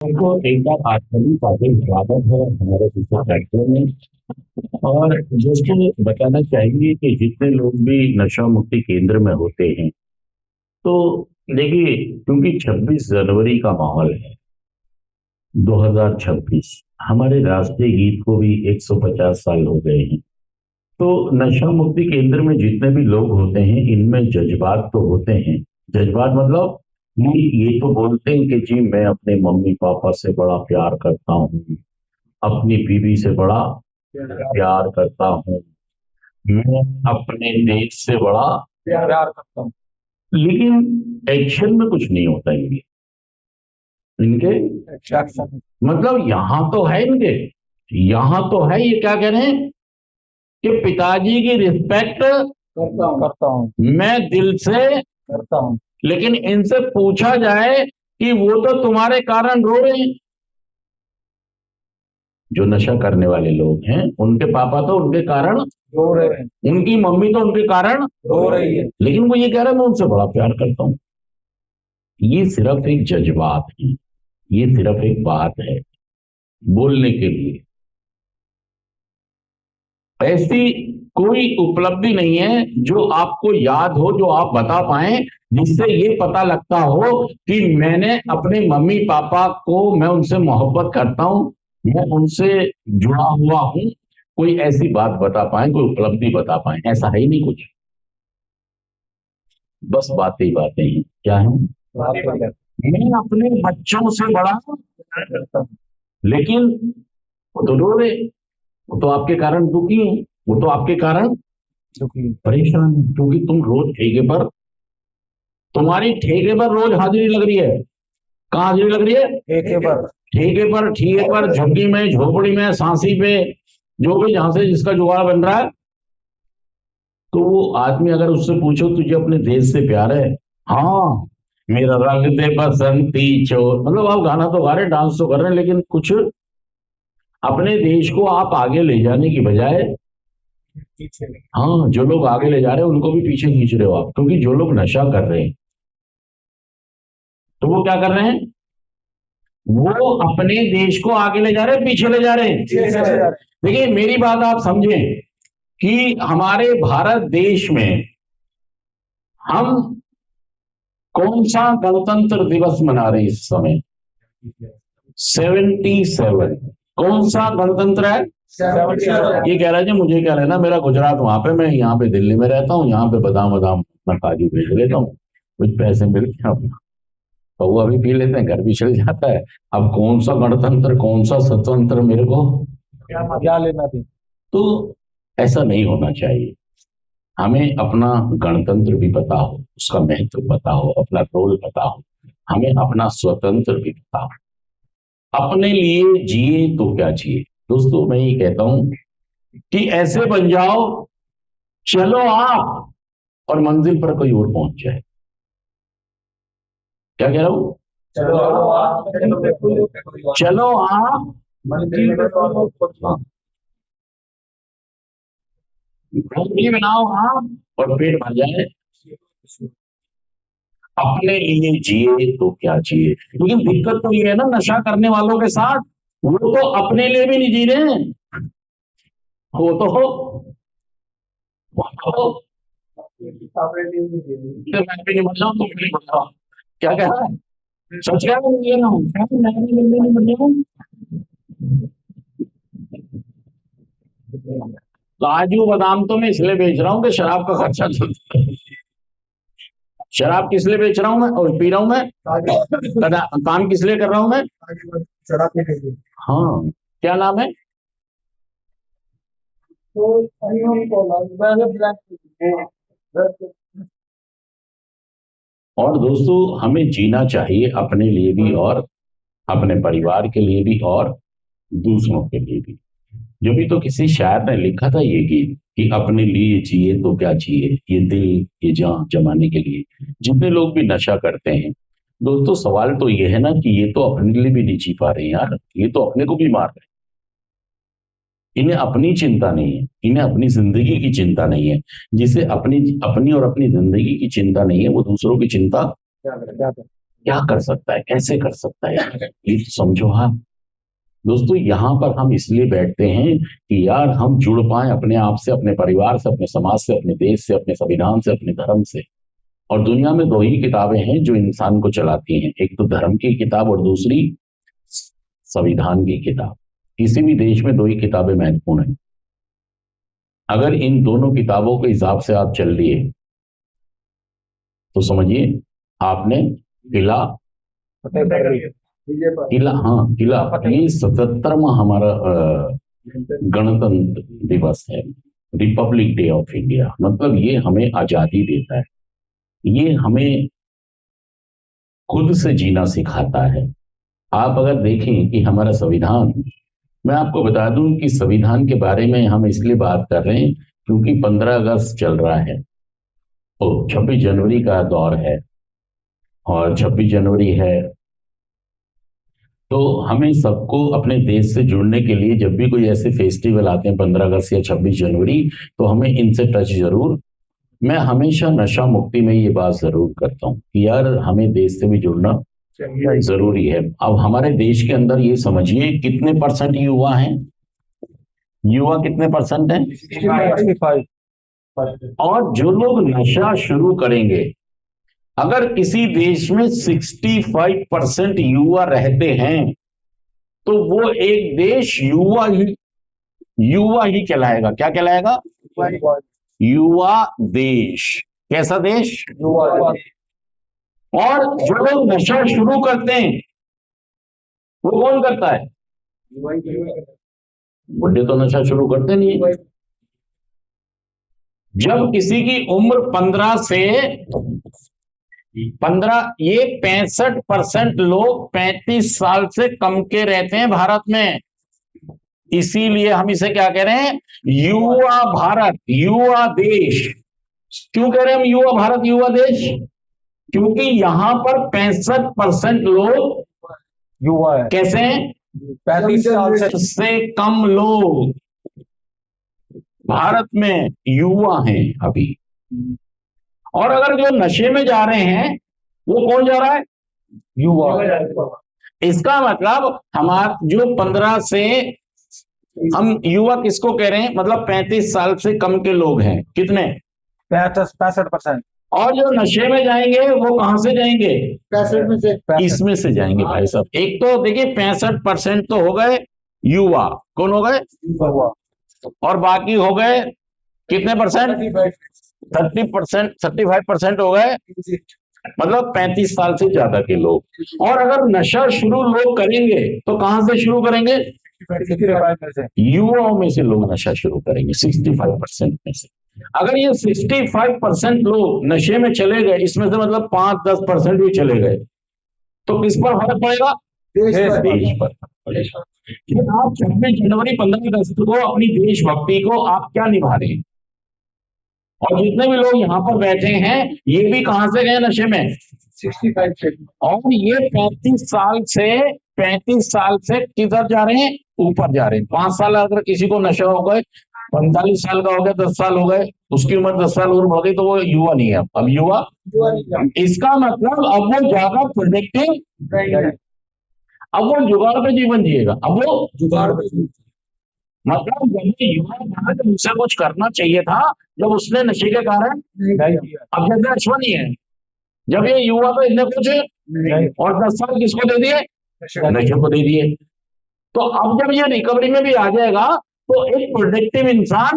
तो एक बार आपका भी काफी स्वागत है हमारे दूसरे प्लेटफॉर्म में। और दोस्तों बताना चाहेंगे कि जितने लोग भी नशा मुक्ति केंद्र में होते हैं, तो देखिए, क्योंकि 26 जनवरी का माहौल है, 2026 हमारे राष्ट्रीय गीत को भी 150 साल हो गए हैं। तो नशा मुक्ति केंद्र में जितने भी लोग होते हैं, इनमें जज्बात तो होते हैं। जज्बात मतलब ये तो बोलते हैं कि जी मैं अपने मम्मी पापा से बड़ा प्यार करता हूँ, अपनी बीवी से बड़ा प्यार करता हूँ, मैं अपने देश से बड़ा प्यार करता हूँ। लेकिन एक्शन में कुछ नहीं होता इनके इनके मतलब यहाँ तो है इनके, यहाँ तो है, ये क्या कह रहे हैं कि पिताजी की रिस्पेक्ट करता हूँ, मैं दिल से करता हूँ। लेकिन इनसे पूछा जाए कि वो तो तुम्हारे कारण रो रहे हैं। जो नशा करने वाले लोग हैं, उनके पापा तो उनके कारण रो रहे हैं, उनकी मम्मी तो उनके कारण रो रही है, लेकिन वो ये कह रहा है मैं उनसे बड़ा प्यार करता हूँ। ये सिर्फ एक जज्बात है, ये सिर्फ एक बात है बोलने के लिए। ऐसी कोई उपलब्धि नहीं है जो आपको याद हो, जो आप बता पाए, जिससे ये पता लगता हो कि मैंने अपने मम्मी पापा को, मैं उनसे मोहब्बत करता हूं, मैं उनसे जुड़ा हुआ हूं। कोई ऐसी बात बता पाए, कोई उपलब्धि बता पाए, ऐसा है ही नहीं कुछ। बस बातें ही बातें हैं। क्या है? मैं अपने बच्चों से बड़ा प्यार करता हूं, लेकिन वो तो रो रहे, वो तो आपके कारण दुखी है, वो तो आपके कारण परेशान है, क्योंकि तुम रोज ठेके पर, तुम्हारी ठेके पर रोज हाजिरी लग रही है। कहाँ हाजिरी लग रही है? ठेके पर। ठेके पर, झुग्गी में, झोपड़ी में, सांसी पे, जो भी जहां से जिसका जुगाड़ बन रहा है। तो वो आदमी अगर उससे पूछो तुझे अपने देश से प्यार है, हाँ, मेरा रंग दे बसंती चोर, मतलब आप गाना तो गा रहे हैं, डांस तो कर रहे हैं, लेकिन कुछ अपने देश को आप आगे ले जाने की बजाय, हाँ, जो लोग आगे ले जा रहे हैं उनको भी पीछे खींच रहे हो आप। क्योंकि जो लोग नशा कर रहे हैं, तो वो क्या कर रहे हैं? वो अपने देश को आगे ले जा रहे हैं, पीछे ले जा रहे हैं। देखिए मेरी बात आप समझें कि हमारे भारत देश में हम कौन सा गणतंत्र दिवस मना रहे हैं इस समय? 77। कौन सा गणतंत्र है? ये कह रहा है जी, मुझे क्या लेना, मेरा गुजरात वहां पे, मैं यहाँ पे दिल्ली में रहता हूँ, यहाँ पे बादाम बादाम मैं काजू भेज लेता हूँ, कुछ पैसे मिलते हैं, पौवा भी पी लेते हैं, घर भी चल जाता है। अब कौन सा गणतंत्र, कौन सा स्वतंत्र, मेरे को क्या लेना थी? तो ऐसा नहीं होना चाहिए। हमें अपना गणतंत्र भी पता हो, उसका महत्व पता हो, अपना रोल पता हो, हमें अपना स्वतंत्र भी पता हो। अपने लिए जिए तो क्या जिए। दोस्तों मैं ये कहता हूं कि ऐसे बन जाओ, चलो आप, और मंजिल पर कोई और पहुंच जाए। क्या कह रहा हूं? चलो आप, चलो आप, मंजिल पर कोई और पहुंच। रोटी बनाओ आप और पेट भर जाए। अपने लिए जिए तो क्या जिए। लेकिन दिक्कत तो ये है ना, नशा करने वालों के साथ, वो तो अपने लिए भी नहीं जी रहे हैं। वो तो हो, वो तो हो, तो मैं भी नहीं मर जाऊं, तुम भी नहीं मर जाओ। क्या कह रहा है? सच कह रहा हूं, ये ना हूं, मैं भी नहीं मर जाऊं। काजू बादाम तो मैं इसलिए बेच रहा हूँ कि शराब का खर्चा चलता है। शराब किस लिए बेच रहा हूँ मैं और पी रहा हूँ मैं? काम किस लिए कर रहा हूँ मैं? शराब के लिए। हाँ, क्या नाम है? और दोस्तों हमें जीना चाहिए अपने लिए भी, और अपने परिवार के लिए भी, और दूसरों के लिए भी। जो भी तो किसी शायर ने लिखा था ये गीत कि अपने लिए जिए तो क्या जिए, ये दिल ये जान जमाने के लिए। जितने लोग भी नशा करते हैं, दोस्तों सवाल तो ये है ना कि ये तो अपने लिए भी नहीं जी पा रहे हैं यार, ये तो अपने को भी मार रहे हैं। इन्हें अपनी चिंता नहीं है, इन्हें अपनी जिंदगी की चिंता नहीं है। जिसे अपनी अपनी और अपनी जिंदगी की चिंता नहीं है, वो दूसरों की चिंता क्या करे? क्या कर सकता है, कैसे कर सकता है, ये तो समझो आप। दोस्तों यहाँ पर हम इसलिए बैठते हैं कि यार हम जुड़ पाए अपने आप से, अपने परिवार से, अपने समाज से, अपने देश से, अपने संविधान से, अपने धर्म से। और दुनिया में दो ही किताबें हैं जो इंसान को चलाती हैं, एक तो धर्म की किताब और दूसरी संविधान की किताब। किसी भी देश में दो ही किताबें महत्वपूर्ण हैं। अगर इन दोनों किताबों के हिसाब से आप चल लिए तो समझिए आपने किला किला हाँ किला ये 77वां हमारा गणतंत्र दिवस है, रिपब्लिक डे ऑफ इंडिया। मतलब ये हमें आजादी देता है, ये हमें खुद से जीना सिखाता है। आप अगर देखें कि हमारा संविधान, मैं आपको बता दूं कि संविधान के बारे में हम इसलिए बात कर रहे हैं क्योंकि 15 अगस्त चल रहा है, तो 26 जनवरी का दौर है, और 26 जनवरी है तो हमें सबको अपने देश से जुड़ने के लिए जब भी कोई ऐसे फेस्टिवल आते हैं 15 अगस्त या 26 जनवरी, तो हमें इनसे टच जरूर। मैं हमेशा नशा मुक्ति में ये बात जरूर करता हूँ कि यार हमें देश से भी जुड़ना जरूरी है। अब हमारे देश के अंदर ये समझिए कितने परसेंट युवा हैं, युवा कितने परसेंट हैं, 65। और जो लोग नशा शुरू करेंगे, अगर किसी देश में 65% युवा रहते हैं तो वो एक देश युवा ही कहलाएगा। क्या कहलाएगा, युवा देश। कैसा देश, और जो लोग नशा शुरू करते हैं वो कौन करता है, बुढ़े तो नशा शुरू करते नहीं है। जब किसी की उम्र 15 से 15, ये 65% लोग 35 साल से कम के रहते हैं भारत में। इसीलिए हम इसे क्या कह रहे हैं, युवा भारत, युवा देश। क्यों कह रहे हैं हम युवा भारत, युवा देश, क्योंकि यहां पर 65% लोग युवा है। कैसे हैं, 35 साल से कम लोग भारत में युवा हैं अभी। और अगर जो नशे में जा रहे हैं वो कौन जा रहा है, युवा। इसका मतलब हमारा जो 15 से, हम युवा किसको कह रहे हैं, मतलब 35 साल से कम के लोग हैं, कितने, 65%। और जो नशे में जाएंगे वो कहां से जाएंगे, 65 में से, इसमें से जाएंगे भाई साहब। एक तो देखिए 65% तो हो गए युवा, कौन हो गए, युवा। और बाकी हो गए कितने परसेंट, 30%, 35% हो गए, मतलब 35 साल से ज्यादा के लोग। और अगर नशा शुरू लोग करेंगे तो कहां से शुरू करेंगे, 65 में से, युवाओं में से लोग नशा शुरू करेंगे, 65% में से। अगर ये 65% लोग नशे में चले गए, इसमें से मतलब 5-10% भी चले गए, तो किस पर फर्क पड़ेगा, देश पर पड़ेगा। कि आप 26 जनवरी 15 अगस्त को अपनी देशभक्ति को आप क्या निभा रहे हैं। और जितने भी लोग यहाँ पर बैठे हैं ये भी कहां से गए, नशे में, 65 से। और ये 35 साल से किधर जा रहे हैं, ऊपर जा रहे हैं। 5 साल अगर किसी को नशा हो गए, 45 साल का हो गया, 10 साल हो गए, उसकी उम्र 10 साल और बढ़ गई, तो वो युवा नहीं है, अब युवा। इसका मतलब अब वो ज्यादा प्रोडक्टिव, अब वो जुगाड़ पे जीवन जिएगा, अब वो जुगाड़ पे। मतलब जब ये युवा था जब उसे कुछ करना चाहिए था, जब उसने नशे के कारण, अब जैसे अश्वन ही है, जब ये युवा तो इसने कुछ, और 10 साल किसको दे दिए, नशे को दे दिए। तो अब जब ये रिकवरी में भी आ जाएगा तो एक प्रोडक्टिव इंसान,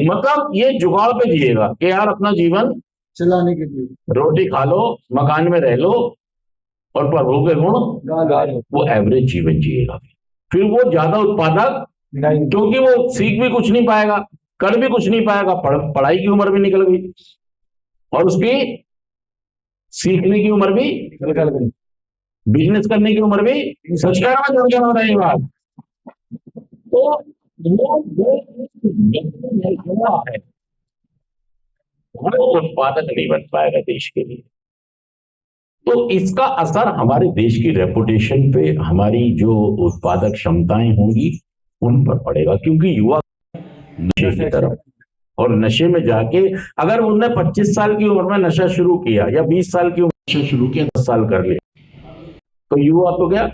मतलब ये जुगाड़ पे जिएगा कि यार अपना जीवन चलाने के लिए, रोटी खा लो, मकान में रह लो, और प्रभु के गुण, वो एवरेज जीवन जिएगा। फिर वो ज्यादा उत्पादक, क्योंकि वो सीख भी कुछ नहीं पाएगा, कर भी कुछ नहीं पाएगा, पढ़ाई की उम्र भी निकल गई और उसकी सीखने की उम्र भी निकल गई, बिजनेस करने की उम्र भी, सच कह रहा हूं, हो रही बात। तो वो युवा है वो उत्पादक नहीं बन पाएगा देश के लिए। तो इसका असर हमारे देश की रेपुटेशन पे, हमारी जो उत्पादक क्षमताएं होंगी उन पर पड़ेगा, क्योंकि युवा नशे की तरफ, और नशे में जाके अगर उनने 25 साल की उम्र में नशा शुरू किया या 20 साल की उम्र शुरू किया 10 साल कर लिया, तो युवा तो गया।